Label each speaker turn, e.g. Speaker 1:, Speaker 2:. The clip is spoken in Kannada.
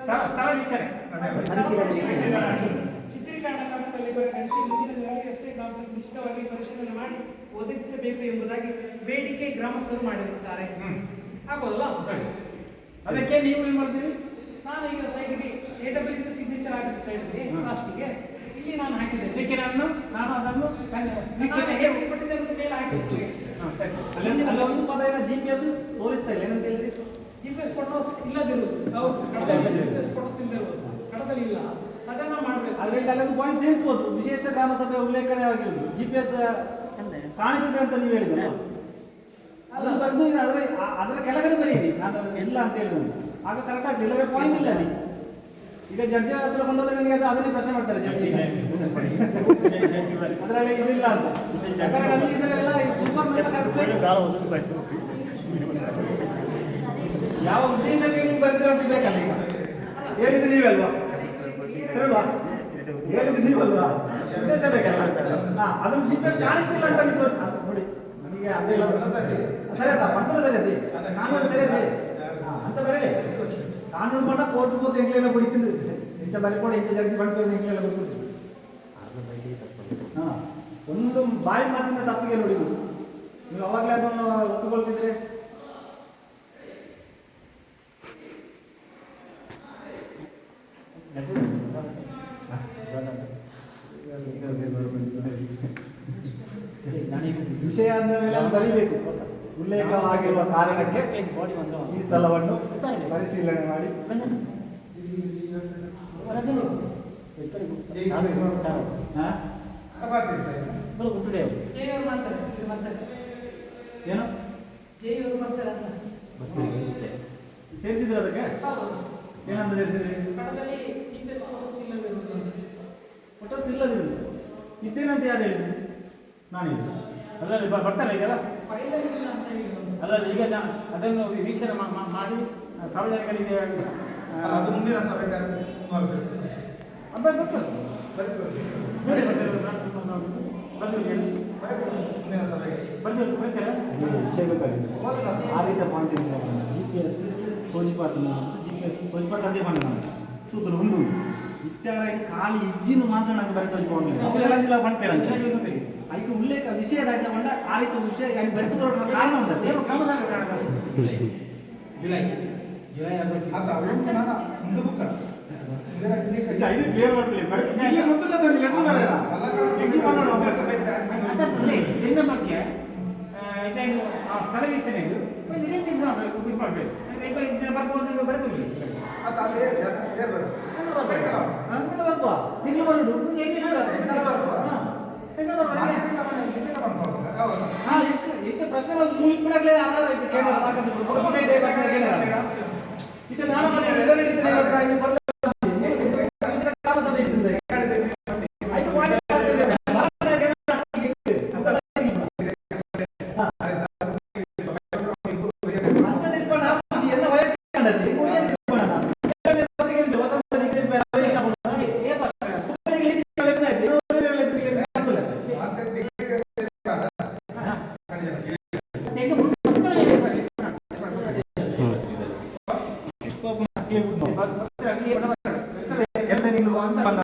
Speaker 1: ಸ್ಥಳ ವೀಕ್ಷಣೆ
Speaker 2: ಚಿತ್ರೀಕರಣ ಕಾರ್ಯದಲ್ಲಿ ಪರಿಗಣಿಸಿ ಮುಂದಿನ ದಿನಗಳಲ್ಲಿ ಎಸ್ಐ ಗ್ರಾಮಸ್ಥರು ನಿಶ್ಚಿತವಾಗಿ ಪರಿಶೀಲನೆ ಮಾಡಿ ಒದಗಿಸಬೇಕು ಎಂಬುದಾಗಿ ಬೇಡಿಕೆ ಗ್ರಾಮಸ್ಥರು ಮಾಡಿರುತ್ತಾರೆ. ಆಗ್ಬೋದಲ್ಲ?
Speaker 1: ಅದಕ್ಕೆ ನೀವು ಏನು ಮಾಡ್ತೀವಿ?
Speaker 2: ನಾನು ಈಗ ಸೈಡ್ಗೆ AWS ಸಿಗ್ನೇಚರ್ ಆಗಿದ್ದ ಸೈಡ್ಗೆ ಲಾಸ್ಟಿಗೆ ಇಲ್ಲಿ ನಾನು ಹಾಕಿದ್ದೇನೆ.
Speaker 1: ಅದಕ್ಕೆ ನಾನು ಅದನ್ನು
Speaker 2: ವೀಕ್ಷಣೆ ಹೇಳಿಕೆ ಕೊಟ್ಟಿದ್ದೆ ಅಂತ ಮೇಲೆ ಹಾಕಿದ್ದೇನೆ.
Speaker 3: ಅಲ್ಲಿ ಒಂದು ಪದ ಏನೋ GPS ತೋರಿಸ್ತಾ ಇಲ್ಲ, ಏನಂತ ಹೇಳಿದ್ರಿ?
Speaker 2: GPS ಫೋಟೋಸ್ ಇಲ್ಲದಿರುವುದು, ಕಡದಲ್ಲಿ GPS ಫೋಟೋಸ್ ಇಲ್ಲದಿರುವುದು, ಕಡದಲ್ಲಿ ಇಲ್ಲ, ಅದನ್ನ ಮಾಡಬೇಕು.
Speaker 3: ಆದ್ರೆ ಇಲ್ಲಿ ಅಲ್ಲೊಂದು ಪಾಯಿಂಟ್ ಸೇರಿಸಬಹುದು, ವಿಶೇಷ ಗ್ರಾಮ ಸಭೆ ಉಲ್ಲೇಖನೆ ಆಗಿರುವುದು GPS ಕಾಣಿಸಿದೆ ಅಂತ ನೀವು ಹೇಳಿದ್ರಲ್ಲ, ಅದನ್ನು ಬರೆದು ಅದರ ಕೆಳಗಡೆ ಬರೀರಿ, ನಾನು ಎಲ್ಲ ಅಂತ ಹೇಳಿದ್ರು, ಆಗ ಕರೆಕ್ಟ್ ಆಗ್ತದೆ. ಇಲ್ಲದ್ರೆ ಪಾಯಿಂಟ್ ಇಲ್ಲ ಅಲ್ಲಿ. ಈಗ ಜಡ್ಜ್ ಹತ್ರ ಕೊಂಡೋದ್ರೆ ನನಗೆ ಅದನ್ನೇ ಪ್ರಶ್ನೆ ಮಾಡ್ತಾರೆ ಜಡ್ಜಿ, ಅದರಲ್ಲಿ ಇದಿಲ್ಲ ಅಂತ. ಯಾಕಂದ್ರೆ ನಮಗೆ ಇದರೆಲ್ಲ ಯಾವ ಉದ್ದೇಶಕ್ಕೆ ನೀವು ಬರ್ತೀರ ಅಂತ ಬೇಕಲ್ಲ. ಈಗ ಹೇಳಿದ್ದು ನೀವಲ್ವಾ, ಸರಿವಾ? ಹೇಳಿದ್ದು ನೀವಲ್ವಾ, ಉದ್ದೇಶ ಬೇಕಲ್ಲ. ಅದನ್ನು GPS ಕಾಣಿಸ್ತಿಲ್ಲ ಅಂತ ನೀವು ನೋಡಿ, ನನಗೆ ಅದೆಲ್ಲ ಸರಿ ಅದ ಪಂತ್ರ ಸರಿ ಅದೇ ಕಾನೂನು ಸರಿ ಅದೇ ಅಂಚ ಬರೀ ಕಾನೂನು ಮಾಡ ಕೋರ್ಟ್ ಹೋಗಿ ಎಂಗ್ಲೆಲ್ಲ ಕುಡಿತಿದ್ದು ಇಂಚ ಬರಿಕೊಂಡು ಇಂಚ ಜಡ್ಜಿ ಬಂದು ಎಂಗ್ಲೆಲ್ಲ ಬರ್ತಿದ್ದು. ಒಂದು ಬಾಯಿ ಮಾತಿನ ತಪ್ಪಿಗೆ ನೋಡಿದ್ದು ನೀವು ಅವಾಗಲೇ ಅದನ್ನು ಒಪ್ಪಿಕೊಳ್ತಿದ್ರೆ ವಿಷಯ ಅಂದ ಮೇಲೆ ಬರೀಬೇಕು. ಉಲ್ಲೇಖವಾಗಿರುವ ಕಾರಣಕ್ಕೆ ಈ ಸ್ಥಳವನ್ನು ಪರಿಶೀಲನೆ ಮಾಡಿ ಏನು ಸೇರಿಸಿದ್ರೆ ಅದಕ್ಕೆ ಏನಂತ ಸೇರಿಸಿದ್ರಿ? ಫೋಟೋಸ್ ಇಲ್ಲದಿರುವುದು ಇದ್ದೇನಂತ ಯಾರು ಹೇಳಿದ್ರು? ನಾನು ಹೇಳಿದೆ
Speaker 1: ಅಲ್ಲಲ್ಲಿ ಬರ್ತಾರೆ ಈಗೆಲ್ಲ. ಅಲ್ಲಲ್ಲಿ ಈಗ ಅದನ್ನು ವೀಕ್ಷಣೆ ಮಾಡಿ ಸಾರ್ವಜನಿಕರಿಗೆ
Speaker 4: ಅದು ಮುಂದಿನ ಸಭೆಗೆ
Speaker 3: ವಿಷಯ ಗೊತ್ತಾಗಿದೆ. ಆ ರೀತಿಯ ಪಾಯಿಂಟ್ GPS ತೋಜಿಪಾತ್ ಅದೇ ಬಂದ ಸೂತ್ರ ಉಂಡು ಇತ್ಯಾರ ಖಾಲಿ ಇಜ್ಜಿನ ಮಾತ್ರ ನನಗೆ ಬರೀ ತೋಜಿಕೊಂಡು ಅವೆಲ್ಲ ಪಂಪೇರ ಅದಕ್ಕೆ ಉಲ್ಲೇಖ ವಿಷಯದ ತಗೊಂಡ ಆ ರೀತಿ ವಿಷಯ ಹೆಂಗೆ ಬರೆದು ಕೊಡೋಣ ಕಾರಣ ಉಂಟತ್ತೆ
Speaker 2: ಜುಲೈ ಆಗಸ್ಟ್
Speaker 3: ಕ್ಲಿಯರ್ ಮಾಡ್ಕೊಳ್ಳಿ.
Speaker 1: ಬಗ್ಗೆ ಸ್ಥಳ ವೀಕ್ಷಣೆ ಬರ್ಬೋದು ಬರ್ತದೆ.
Speaker 3: ಪ್ರಶ್ನೆ ಮುಗಿಬಿಡಲೇ ಆಧಾರ ಇದು ಕೇಂದ್ರ ಇದು ನಾನು ಎಲ್ಲ